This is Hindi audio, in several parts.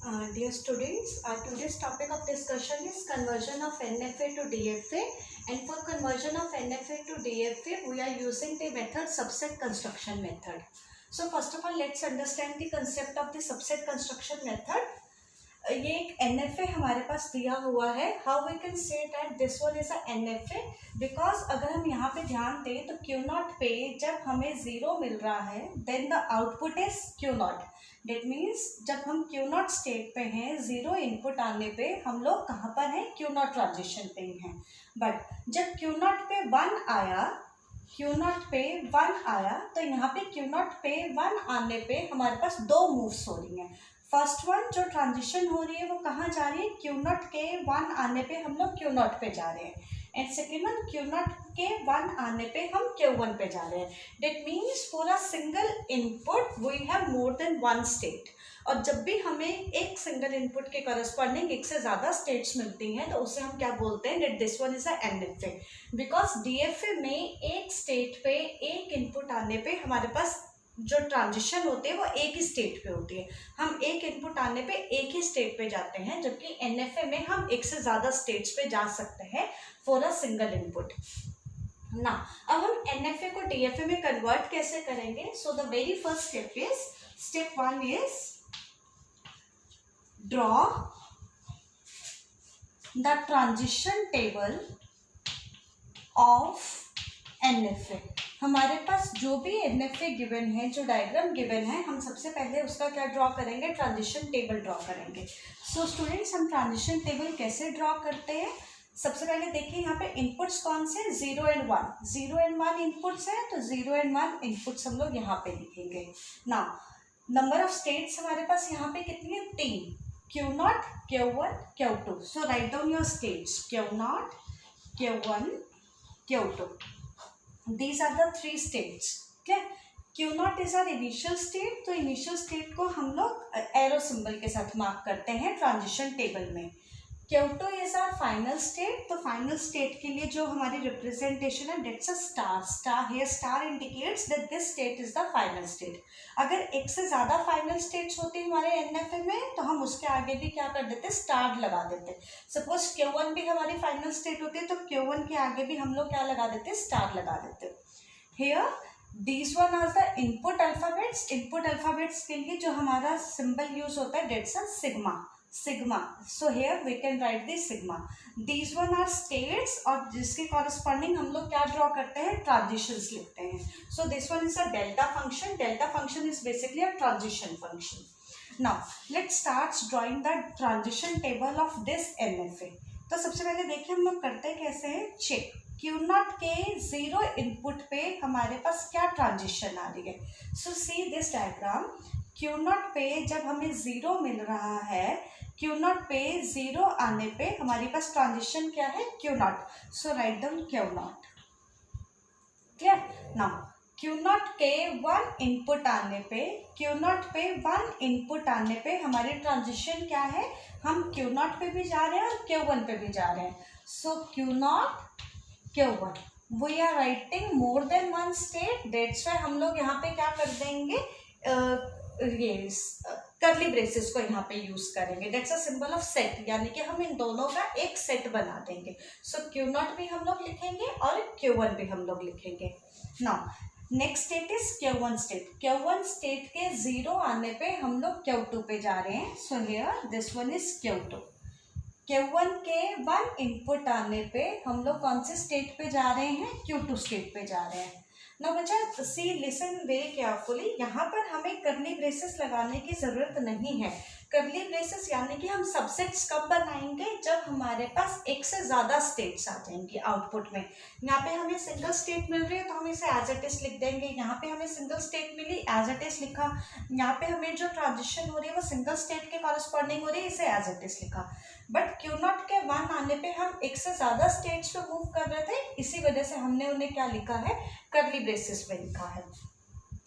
Dear students, today's topic of discussion is conversion of NFA to DFA, and for conversion of NFA to DFA we are using the method subset construction method. So first of all, let's understand the concept of the subset construction method. ये एक NFA हमारे पास दिया हुआ है. How we can say that this one is a NFA, because अगर हम यहाँ पे ध्यान दें तो Q नॉट पे जब हमें ज़ीरो मिल रहा है then the output is Q not. That means जब हम Q नॉट स्टेट पे हैं, ज़ीरो इनपुट आने पे हम लोग कहाँ पर हैं, Q नॉट ट्रांजिशन पे ही हैं. बट जब Q नॉट पे वन आया, Q नॉट पे वन आया तो यहाँ पे Q नॉट पे वन आने पे हमारे पास दो मूव्स हो रही हैं. फर्स्ट वन जो ट्रांजिशन हो रही है वो कहाँ जा रही है, Q नॉट के वन आने पे हम लोग Q नॉट पे जा रहे हैं, and second one Q not के वन आने पे हम Q1 पे जा रहे हैं. That means for a single input we have more than one state. और जब भी हमें एक सिंगल इनपुट के करस्पॉन्डिंग एक से ज़्यादा स्टेट्स मिलती हैं तो उसे हम क्या बोलते हैं, that this one is a NFA. Because DFA में एक स्टेट पे एक इनपुट आने पे हमारे पास जो ट्रांजिशन होते हैं वो एक ही स्टेट पे होती है. हम एक इनपुट आने पे एक ही स्टेट पे जाते हैं, जबकि NFA में हम एक से ज़्यादा स्टेट्स पे जा सकते हैं फॉर अ सिंगल इनपुट. ना अब हम NFA को DFA में कन्वर्ट कैसे करेंगे. So the very first step is, step one is draw the transition table of NFA. हमारे पास जो भी NFA गिवन है, जो डायग्राम गिवन है, हम सबसे पहले उसका क्या ड्रॉ करेंगे, ट्रांजिशन टेबल ड्रॉ करेंगे. सो स्टूडेंट्स, हम ट्रांजिशन टेबल कैसे ड्रॉ करते हैं. सबसे पहले देखिए यहाँ पे इनपुट्स कौन से, 0 एंड 1. 0 एंड 1 इनपुट्स है तो 0 एंड 1 इनपुट्स हम लोग यहाँ पे लिखेंगे. नाउ नंबर ऑफ स्टेट्स हमारे पास यहाँ पे कितनी है, 3. Q not, Q1, Q2. So right down your states, Q not, Q1, Q2. These are the three states. Okay? Q not is our initial state, तो इनिशियल स्टेट को हम लोग एरो सिंबल के साथ मार्क करते हैं ट्रांजिशन टेबल में. Q2 is our final state, तो फाइनल स्टेट के लिए जो हमारी रिप्रेजेंटेशन है that's a star. Star here, star indicates that this state is the final state. अगर एक से ज़्यादा फाइनल स्टेट्स होती है हमारे NFA में तो हम उसके आगे भी क्या कर देते, स्टार लगा देते. सपोज Q1 भी हमारी फाइनल स्टेट होती है तो Q1 के आगे भी हम लोग क्या लगा देते, स्टार लगा देते. Here these one are the input alphabets. Input alphabets के लिए जो हमारा सिंबल यूज होता है that's a sigma. Sigma, so here we can write the sigma. These one are states, और जिसके कॉरस्पॉन्डिंग हम लोग क्या ड्रॉ करते हैं, ट्रांजिशंस लिखते हैं. सो this one is a delta function. Delta function is basically a transition function. Now let's start drawing the transition table of this NFA. तो सबसे पहले देखिए हम लोग करते कैसे हैं, चेक. Q नॉट के 0 इनपुट पे हमारे पास क्या ट्रांजिशन आ रही है. So see this diagram. Q naught पे जब हमें 0 मिल रहा है, Q नॉट पे 0 आने पे हमारे पास ट्रांजिशन क्या है, Q not. So write down Q not. Clear. Now Q not के 1 इनपुट आने पे, Q नॉट पे 1 इनपुट आने पे हमारी ट्रांजिशन क्या है, हम Q नॉट पे भी जा रहे हैं और Q1 पे भी जा रहे हैं. So Q not, Q1. We are writing more than one state, that's why हम लोग यहाँ पे क्या कर देंगे, ये करली ब्रेसेस को यहाँ पे यूज करेंगे. Dates a symbol of set, यानी कि हम इन दोनों का एक सेट बना देंगे. सो Q नॉट भी हम लोग लिखेंगे और Q1 भी हम लोग लिखेंगे. Now next state is Q1 state. Q1 state के 0 आने पे हम लोग Q2 पे जा रहे हैं. So here this one is Q2. Q1 के 1 इनपुट आने पे हम लोग कौन से स्टेट पे जा रहे हैं, Q2 स्टेट पे जा रहे हैं. ना बच्चा सी लिसन वेरी केयरफुली, यहाँ पर हमें करली ब्रेसेस लगाने की ज़रूरत नहीं है. करली ब्रेसेस यानी कि हम सबसेट्स कब बनाएंगे, जब हमारे पास एक से ज़्यादा स्टेट्स आ जाएंगी आउटपुट में. यहाँ पे हमें सिंगल स्टेट मिल रही है तो हम इसे एज इट इज लिख देंगे. यहाँ पे हमें सिंगल स्टेट मिली, एज इट इज लिखा. यहाँ पे हमें जो ट्रांजिशन हो रही है वो सिंगल स्टेट के कॉरस्पॉन्डिंग हो रही है, इसे एज इट इज लिखा. बट Q नॉट के 1 आने पे हम एक से ज़्यादा स्टेट्स पे मूव कर रहे थे, इसी वजह से हमने उन्हें क्या लिखा है, करली ब्रेसेस में लिखा है.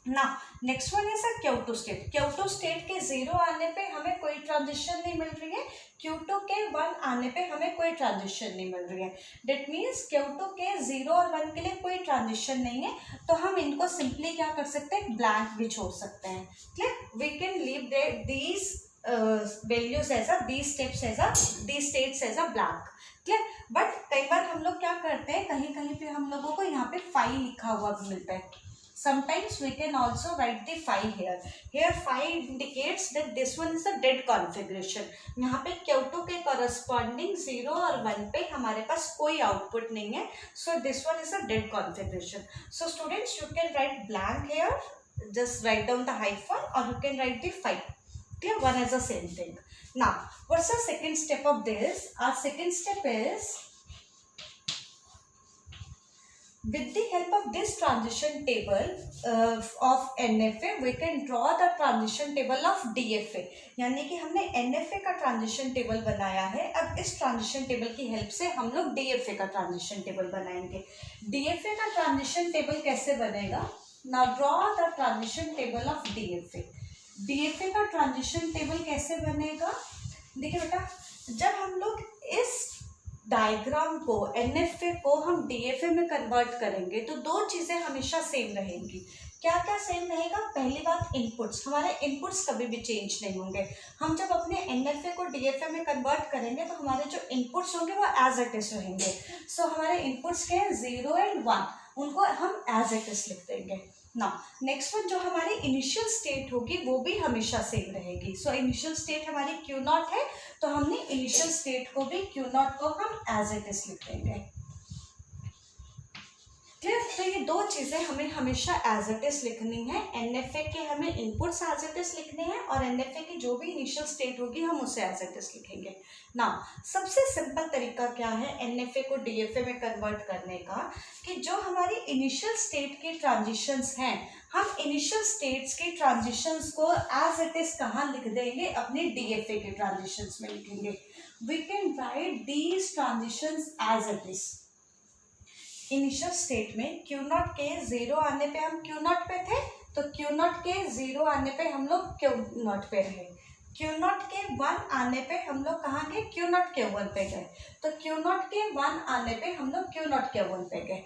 ना next one is Q2 state. Q2 state के 0 आने पे हमें कोई ट्रांजिशन नहीं मिल रही है, Q2 के 1 आने पे हमें कोई ट्रांजिशन नहीं मिल रही है. डेट मीन्स Q2 के 0 और 1 के लिए कोई ट्रांजिशन नहीं है, तो हम इनको सिंपली क्या कर सकते हैं, ब्लैंक भी छोड़ सकते हैं. Clear. We can leave these values as a these steps as a these states as a blank. Clear. But कई बार हम लोग क्या करते हैं, कहीं कहीं पे हम लोगों को यहाँ पे 5 लिखा हुआ भी मिलता है. Sometimes we can also write the 5 here. Here 5 indicates that this one is a dead configuration. यहाँ पे Q2 के corresponding 0 और 1 पे हमारे पास कोई आउटपुट नहीं है. So this one is a dead configuration. So students, you can write blank here. Just write down the hyphen, or you can write the 5. Clear? One is the same thing. Now, what's the second step of this? Our second step is, with the help of this transition table of NFA, we can draw the transition table of DFA. यानी कि हमने NFA का ट्रांजिशन टेबल बनाया है. अब इस ट्रांजिशन टेबल की हेल्प से हम लोग DFA का ट्रांजिशन टेबल बनाएंगे. DFA का ट्रांजिशन टेबल कैसे बनेगा? Now draw the transition table of DFA. DFA का ट्रांजिशन टेबल कैसे बनेगा? देखिए बेटा, जब हम लोग इस डायग्राम को NFA को हम DFA में कन्वर्ट करेंगे तो दो चीज़ें हमेशा सेम रहेंगी. क्या क्या सेम रहेगा? पहली बात, इनपुट्स. हमारे इनपुट्स कभी भी चेंज नहीं होंगे. हम जब अपने NFA को DFA में कन्वर्ट करेंगे तो हमारे जो इनपुट्स होंगे वो एज इट इज रहेंगे. सो हमारे इनपुट्स के हैं 0 और 1, उनको हम एज इट इज लिख देंगे. ना नेक्स्ट वन, जो हमारी इनिशियल स्टेट होगी वो भी हमेशा सेम रहेगी. सो इनिशियल स्टेट हमारी Q0 है, तो हमने इनिशियल स्टेट को भी Q0 को हम एज इट इज लिख देंगे. क्लियर? तो ये दो चीज़ें हमें हमेशा एज इट इज लिखनी है. NFA के हमें इनपुट्स एज इट इज लिखने हैं और NFA की जो भी इनिशियल स्टेट होगी हम उसे एज इट इज लिखेंगे. ना सबसे सिंपल तरीका क्या है NFA को DFA में कन्वर्ट करने का, कि जो हमारी इनिशियल स्टेट के ट्रांजिशंस हैं, हम इनिशियल स्टेट्स के ट्रांजिशंस को एज इट इज कहाँ लिख देंगे? अपने DFA के ट्रांजिशंस में लिखेंगे. We can write these transitions as it is. Initial state में Q0 के 0 आने पे हम Q0 पे थे, तो Q0 के 0 आने पे हम लोग Q0 पे रहे. Q0 के 1 आने पे हम लोग कहाँ गए? Q0 के 1 पे गए. तो Q0 के 1 आने पे हम लोग Q0 के 1 पे गए.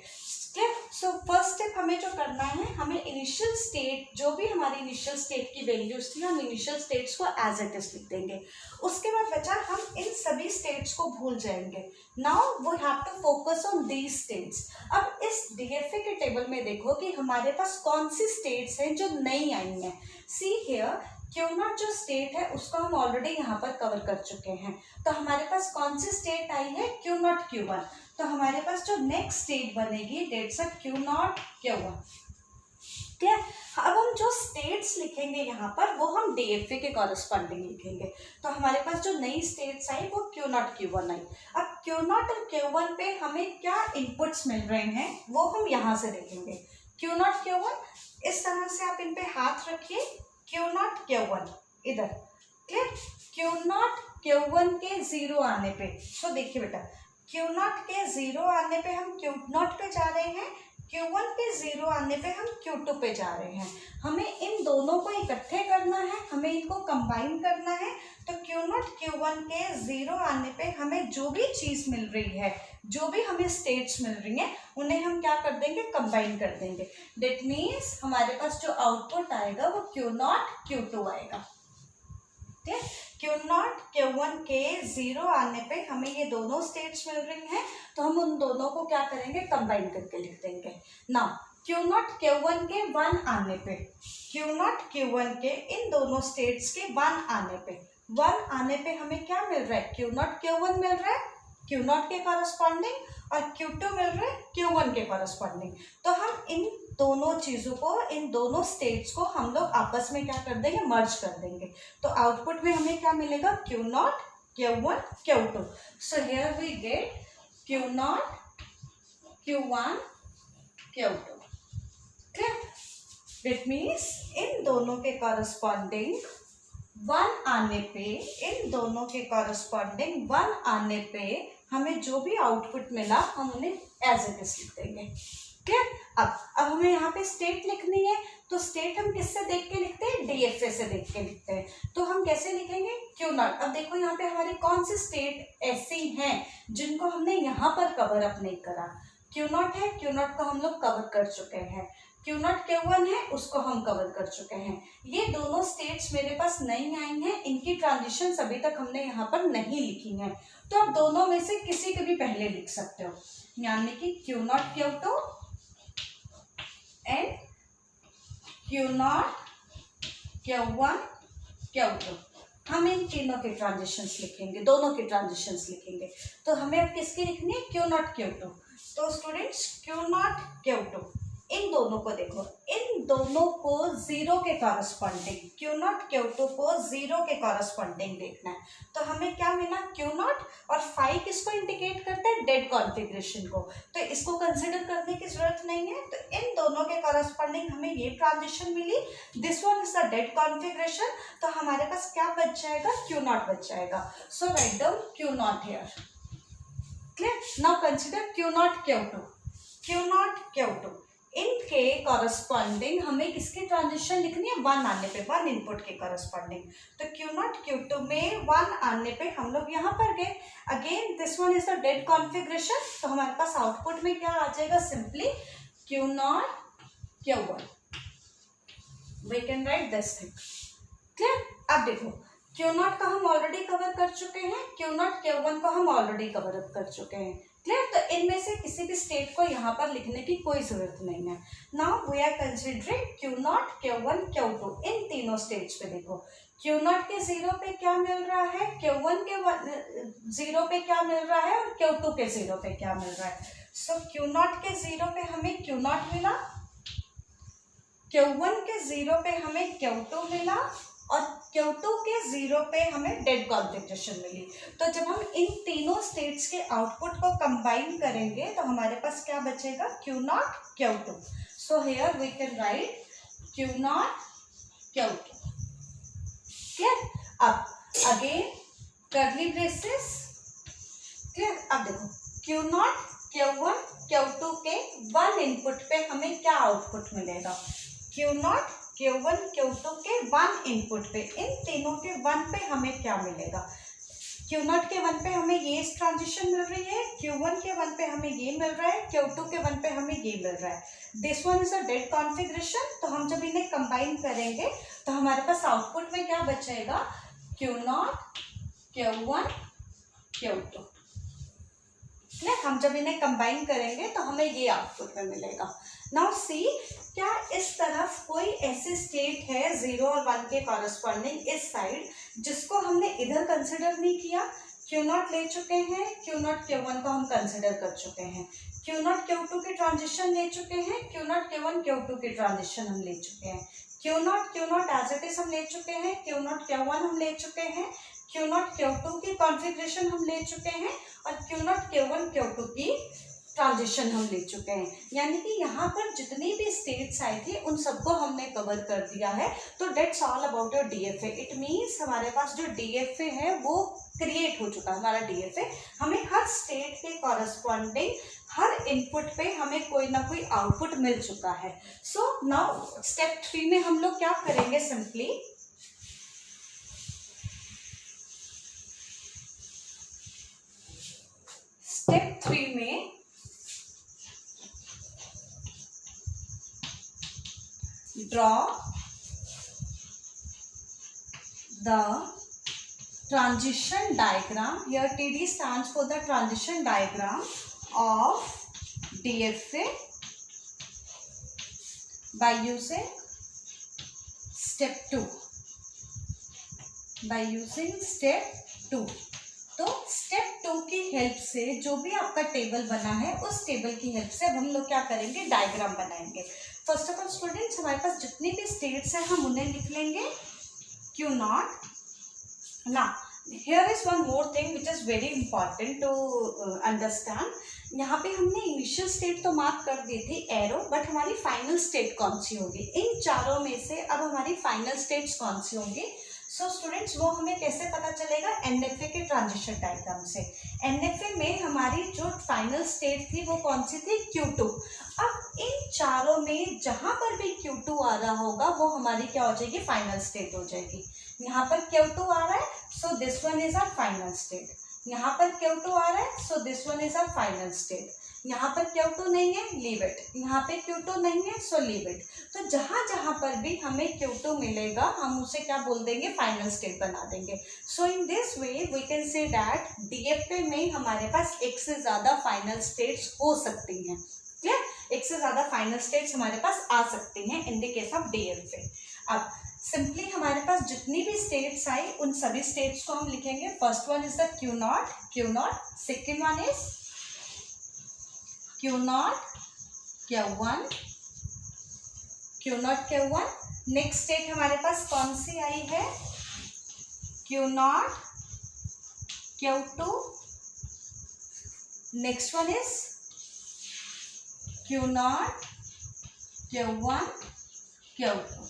ठीक. सो फर्स्ट स्टेप हमें जो करना है, हमें इनिशियल स्टेट, जो भी हमारी इनिशियल स्टेट की वैल्यूज थी, हम इनिशियल स्टेट्स को एज इट इज लिख देंगे. उसके बाद बचा, हम इन सभी स्टेट्स को भूल जाएंगे. Now we have to focus on these states. अब इस DFA के टेबल में देखो कि हमारे पास कौन सी स्टेट्स हैं जो नई आई हैं. सी हियर, Q0 जो स्टेट है उसको हम ऑलरेडी यहाँ पर कवर कर चुके हैं. तो हमारे पास कौन सी स्टेट आई है? Q0 Q1. तो हमारे पास जो नेक्स्ट स्टेट बनेगी डेट्स Q0 Q1. ठीक है. अब हम जो स्टेट्स लिखेंगे यहाँ पर वो हम DFA के कॉरस्पॉन्डिंग लिखेंगे. तो हमारे पास जो नई स्टेट्स आई वो Q0 Q1 आई. अब Q0 और Q1 पे हमें क्या इनपुट्स मिल रहे हैं वो हम यहाँ से देखेंगे. Q0 Q1 इस तरह से आप इन पे हाथ रखिए. Q0 Q1 इधर. क्लियर? Q0 Q1 के 0 आने पे, तो देखिए बेटा, Q0 के 0 आने पे हम Q0 पे जा रहे हैं, Q1 के 0 आने पे हम Q2 पे जा रहे हैं. हमें इन दोनों को इकट्ठे करना है, हमें इनको कंबाइन करना है. तो Q0 Q1 के 0 आने पे हमें जो भी चीज़ मिल रही है, जो भी हमें स्टेट्स मिल रही हैं, उन्हें हम क्या कर देंगे? कंबाइन कर देंगे. दैट मीन्स हमारे पास जो आउटपुट आएगा वो Q0 Q2 आएगा. ठीक है. Q0 Q1 के 0 आने पे हमें ये दोनों स्टेट्स मिल रही हैं, तो हम उन दोनों को क्या करेंगे? कंबाइन करके लिख देंगे. ना Q0 Q1 के 1 आने पे, Q0 Q1 के इन दोनों स्टेट्स के 1 आने पे हमें क्या मिल रहा है? Q0 Q1 मिल रहा है Q0 के कॉरस्पॉन्डिंग, और Q2 मिल रहा है Q1 के कॉरस्पॉन्डिंग. तो हम इन दोनों चीज़ों को, इन दोनों स्टेट्स को हम लोग आपस में क्या कर देंगे? मर्ज कर देंगे. तो आउटपुट में हमें क्या मिलेगा? Q0 Q1 Q2. So here we get Q0 Q1 Q2. Clear? That means इन दोनों के कॉरस्पॉन्डिंग 1 आने पे, इन दोनों के कॉरस्पॉन्डिंग 1 आने पे हमें जो भी आउटपुट मिला हम उन्हें एज इट इज लिख देंगे. क्लियर? अब हमें यहाँ पे स्टेट लिखनी है, तो स्टेट हम किससे देख के लिखते हैं? DFA से देख के लिखते हैं. तो हम कैसे लिखेंगे? Q0. अब देखो यहाँ पे हमारी कौन सी स्टेट ऐसी हैं जिनको हमने यहाँ पर कवर अप नहीं करा? Q0 है, Q0 को हम लोग कवर कर चुके हैं. Q0 Q1 है उसको हम कवर कर चुके हैं। ये दोनों स्टेट्स मेरे पास नहीं आई हैं, इनकी ट्रांजिशन अभी तक हमने यहाँ पर नहीं लिखी हैं, तो आप दोनों में से किसी के भी पहले लिख सकते हो, यानी कि Q0 Q2 and Q0 Q1 Q2। हम इन तीनों के ट्रांजिशंस लिखेंगे, दोनों के ट्रांजिशंस लिखेंगे। तो हमें अब किसकी लिखनी है? Q0 Q2। तो स्टूडेंट्स Q0 Q2 इन दोनों को देखो, इन दोनों को जीरो के कॉरस्पॉन्डिंग, Q0 Q2 को जीरो के कॉरस्पॉन्डिंग देखना है। तो हमें क्या मिला? Q0 और 5 किसको इंडिकेट करता है? डेड कॉन्फ़िगरेशन को, तो इसको कंसिडर करने की जरूरत नहीं है। तो इन दोनों के कॉरस्पॉन्डिंग हमें ये ट्रांजिशन मिली, this one is the dead configuration. तो हमारे पास क्या बच जाएगा? Q0 बच जाएगा। So right down Q0 here. Clear? Now consider Q0 Q2। Q0 Q2 इनके कॉरस्पॉन्डिंग हमें किसकी ट्रांजिशन लिखनी है? 1 आने पे, 1 इनपुट के कॉरस्पॉन्डिंग। तो Q0 Q2 में 1 आने पे हम लोग यहाँ पर गए। Again this one is the dead configuration, तो हमारे पास आउटपुट में क्या आ जाएगा? Simply Q0 Q1। We can write this thing. Clear? अब देखो Q0 का हम ऑलरेडी कवर कर चुके हैं, Q0 Q1 को हम ऑलरेडी कवर अप कर चुके हैं। क्लियर? तो इनमें से किसी भी स्टेट को यहाँ पर लिखने की कोई जरूरत नहीं है। Now we are considering Q0 Q1 Q2। इन तीनों स्टेट्स पे देखो, Q0 के 0 पे क्या मिल रहा है, Q1 के 0 पे क्या मिल रहा है, और Q2 के 0 पे क्या मिल रहा है। सो Q0 के 0 पे हमें Q0 मिला, Q1 के 0 पे हमें Q2 मिला, और Q2 के 0 पे हमें डेड कॉन्फ़िगरेशन मिली। तो जब हम इन तीनों स्टेट्स के आउटपुट को कंबाइन करेंगे तो हमारे पास क्या बचेगा? Q0 Q2। So here we can write Q0 Q2। Clear? अब अगेन कर्ली ब्रेसेस। क्लियर? अब देखो Q0 Q1 Q2 के 1 इनपुट पे हमें क्या आउटपुट मिलेगा? Q0 Q1 Q2 के 1 इनपुट पे, इन तीनों के 1 पे हमें क्या मिलेगा? Q0 के 1 पे हमें ये ट्रांजिशन मिल रही है, Q1 के 1 पे हमें ये मिल रहा है, Q2 के 1 पे हमें ये मिल रहा है। This one is a dead configuration. तो हम जब इन्हें कंबाइन करेंगे तो हमारे पास आउटपुट में क्या बचेगा? Q0 Q1 Q2। हम जब इन्हें कंबाइन करेंगे तो हमें ये आउटपुट में मिलेगा। नाउ सी, क्या इस तरफ कोई ऐसी स्टेट है 0 और 1 के कॉरस्पॉन्डिंग इस साइड जिसको हमने इधर कंसिडर नहीं किया? Q0 ले चुके हैं, Q0 Q1 को हम कंसिडर कर चुके हैं, Q0 Q2 की ट्रांजिशन ले चुके हैं, Q0 Q1 Q2 की ट्रांजिशन हम ले चुके हैं, Q0 एज इट इज हम ले चुके हैं, Q0 Q1 हम ले चुके हैं, Q0 Q2 की कॉन्फ़िगरेशन हम ले चुके हैं, और Q0 Q1 Q2 की ट्रांजिशन हम ले चुके हैं। यानी कि यहाँ पर जितनी भी स्टेट्स आई थी उन सबको हमने कवर कर दिया है। तो that's all about your DFA। It means हमारे पास जो DFA है वो क्रिएट हो चुका है, हमारा DFA। हमें हर स्टेट के कॉरस्पॉन्डिंग हर इनपुट पे हमें कोई ना कोई आउटपुट मिल चुका है। सो नाउ स्टेप 3 में हम लोग क्या करेंगे? सिंपली स्टेप 3 में draw the transition diagram. Here TD stands for the transition diagram of DFA by using step 2. By using step 2. तो स्टेप 2 की हेल्प से जो भी आपका टेबल बना है उस टेबल की हेल्प से हम लोग क्या करेंगे? डायग्राम बनाएंगे। फर्स्ट ऑफ ऑल स्टूडेंट्स, हमारे पास जितनी भी स्टेट्स हैं हम उन्हें लिख लेंगे Q0। ना here is one more thing which is very important to understand. यहाँ पे हमने इनिशियल स्टेट तो मार्क कर दी थी एरो, बट हमारी फाइनल स्टेट कौन सी होगी? इन चारों में से अब हमारी फाइनल स्टेट्स कौन सी होंगी? सो स्टूडेंट्स, वो हमें कैसे पता चलेगा? NFA के ट्रांजिशन डायग्राम से। NFA में हमारी जो फाइनल स्टेट थी वो कौन सी थी? Q2। अब इन चारों में जहां पर भी Q2 आ रहा होगा वो हमारी क्या हो जाएगी? फाइनल स्टेट हो जाएगी। यहाँ पर Q2 आ रहा है, so this one is our final state. यहाँ पर Q2 आ रहा है, so this one is our final state. यहाँ पर Q2 नहीं है, लीव इट, यहाँ पे Q2 नहीं है, सो लीव इट। तो जहाँ जहाँ पर भी हमें Q2 मिलेगा हम उसे क्या बोल देंगे, फाइनल स्टेट बना देंगे। So in this way we can say that DFA में हमारे पास एक से ज़्यादा फाइनल स्टेट्स हो सकती हैं। क्लियर, एक से ज़्यादा फाइनल स्टेट्स हमारे पास आ सकती हैं in the case of DFA। अब सिंपली हमारे पास जितनी भी स्टेट्स आई उन सभी स्टेट्स को हम लिखेंगे। First one is the Q0, second one is Q0, Q1। Next state हमारे पास कौन सी आई है, Q0, Q2। Next one is Q0, Q1, Q2।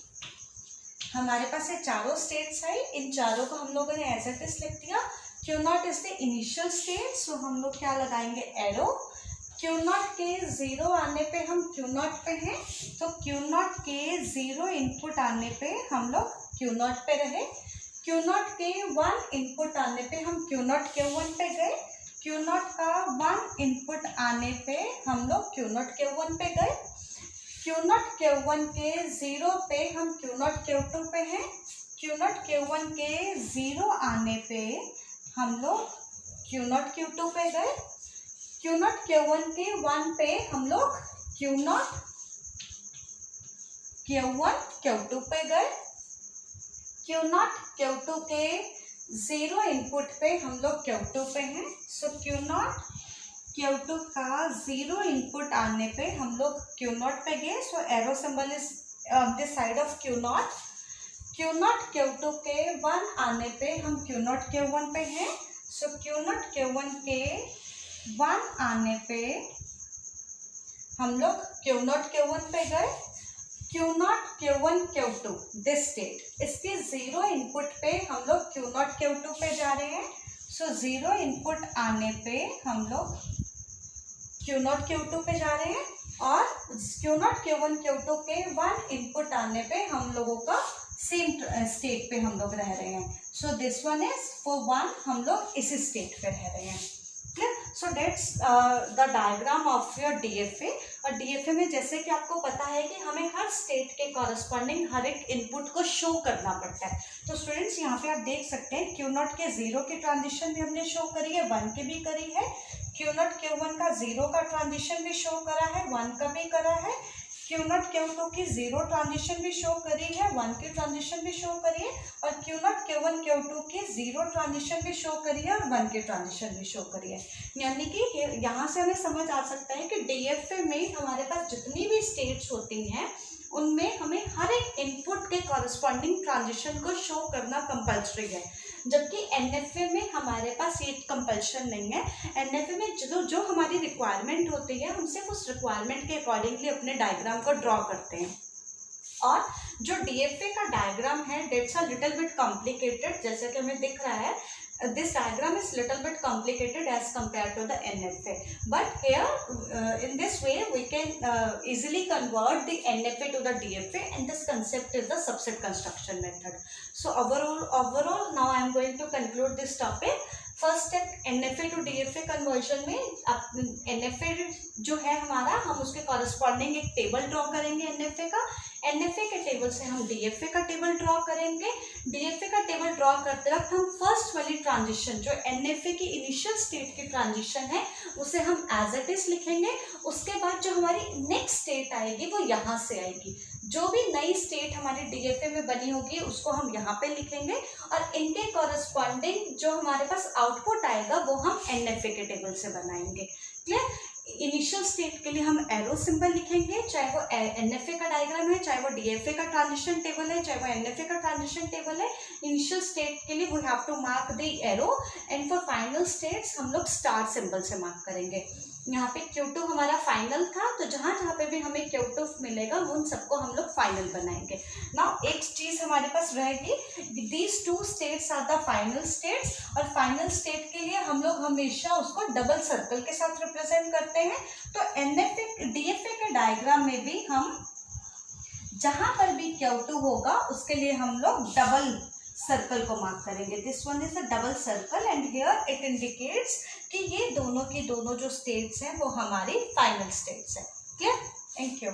हमारे पास ये चारों स्टेट्स है, इन चारों को हम लोगों ने एज इट इज लिख दिया। Q0 is the initial state, so हम लोग क्या लगाएंगे, एरो। Q0 के 0 आने पे हम Q0 पे हैं, तो Q0 के 0 इनपुट आने पे हम लोग Q0 पे रहे। Q0 के 1 इनपुट आने पे हम Q0 Q1 पे गए। Q0 का 1 इनपुट आने पे हम लोग Q0 Q1 पे गए। Q0 Q1 के 0 पे हम Q0 Q2 पे हैं। Q0 Q1 के 0 आने पे हम लोग Q0 Q2 पे गए। Q0 Q1 के 1 पे हम लोग Q0 Q1 Q2 पे गए। Q0 Q2 के 0 इनपुट पे हम लोग Q2 पे हैं। सो Q0 Q2 का 0 इनपुट आने पे हम लोग Q0 पे गए। So arrow symbol is this side of Q0। Q0 Q2 के 1 आने पे हम Q0 Q1 पे हैं। सो Q0 Q1 के 1 आने पे हम लोग Q0 Q1 पे गए। Q0 Q1 Q2 this state, इसके 0 इनपुट पे हम लोग Q0 Q2 पे जा रहे हैं। सो 0 इनपुट आने पे हम लोग Q0 Q2 पे जा रहे हैं और Q0 Q1 Q2 के 1 इनपुट आने पे हम लोगों का सेम स्टेट पे हम लोग रह रहे हैं। सो दिस वन इज फॉर 1, हम लोग इसी स्टेट पे रह रहे हैं। Clear, so that's the diagram of your DFA। और DFA में जैसे कि आपको पता है कि हमें हर स्टेट के कॉरस्पॉन्डिंग हर एक इनपुट को शो करना पड़ता है। तो स्टूडेंट्स यहाँ पे आप देख सकते हैं Q0 के 0 की ट्रांजिशन भी हमने शो करी है, 1 की भी करी है। Q0 Q1 का 0 का ट्रांजिशन भी शो करा है, 1 का भी करा है। Q0 Q2 की 0 ट्रांजिशन भी शो करी है, 1 की ट्रांजिशन भी शो करी है। और Q0 Q1 Q2 की 0 ट्रांजिशन भी शो करी है और 1 की ट्रांजिशन भी शो करी है। यानी कि यहाँ से हमें समझ आ सकता है कि DFA में हमारे पास जितनी भी स्टेट्स होती हैं उनमें हमें हर एक इनपुट के कॉरस्पॉन्डिंग ट्रांजिशन को शो करना कंपल्सरी है। जबकि NFA में हमारे पास ये कंपल्शन नहीं है। NFA में जो हमारी रिक्वायरमेंट होती है हम सिर्फ उस रिक्वायरमेंट के अकॉर्डिंगली अपने डायग्राम को ड्रॉ करते हैं। और जो DFA का डायग्राम है that's a little bit complicated, जैसे कि हमें दिख रहा है this diagram is little bit complicated as compared to the NFA, but here in this way we can easily convert the NFA to the DFA, and this concept is the subset construction method. So overall now I am going to conclude this topic. First step NFA to DFA conversion में NFA जो है हमारा, हम उसके कॉरस्पॉन्डिंग एक टेबल ड्रॉ करेंगे NFA का। NFA के टेबल से हम DFA का टेबल ड्रॉ करेंगे। DFA का टेबल ड्रॉ करते वक्त हम फर्स्ट वाली ट्रांजिशन जो NFA की इनिशियल स्टेट की ट्रांजिशन है उसे हम एज इट इज लिखेंगे। उसके बाद जो हमारी नेक्स्ट स्टेट आएगी वो यहाँ से आएगी। जो भी नई स्टेट हमारी DFA में बनी होगी उसको हम यहाँ पे लिखेंगे और इनके कॉरस्पॉन्डिंग जो हमारे पास आउटपुट आएगा वो हम NFA के टेबल से बनाएंगे। क्लियर, इनिशियल स्टेट के लिए हम एरो सिंबल लिखेंगे, चाहे वो NFA का डायग्राम है, चाहे वो DFA का ट्रांजिशन टेबल है, चाहे वो NFA का ट्रांजिशन टेबल है। इनिशियल स्टेट के लिए we have to mark the arrow and for final states हम लोग स्टार सिंबल से मार्क करेंगे। यहाँ पे Q2 हमारा फाइनल था, तो जहाँ जहाँ पे भी हमें Q2 मिलेगा उन सबको हम लोग फाइनल बनाएंगे। नाउ एक चीज़ हमारे पास रहेगी, these two states are the final states, और फाइनल स्टेट के लिए हम लोग हमेशा उसको डबल सर्कल के साथ रिप्रेजेंट करते हैं। तो DFA के डायग्राम में भी हम जहाँ पर भी Q2 होगा उसके लिए हम लोग डबल सर्कल को मार्क करेंगे. This one is a double circle and here it indicates कि ये दोनों की दोनों जो स्टेट्स हैं वो हमारी फाइनल स्टेट्स हैं. क्लियर? Thank you.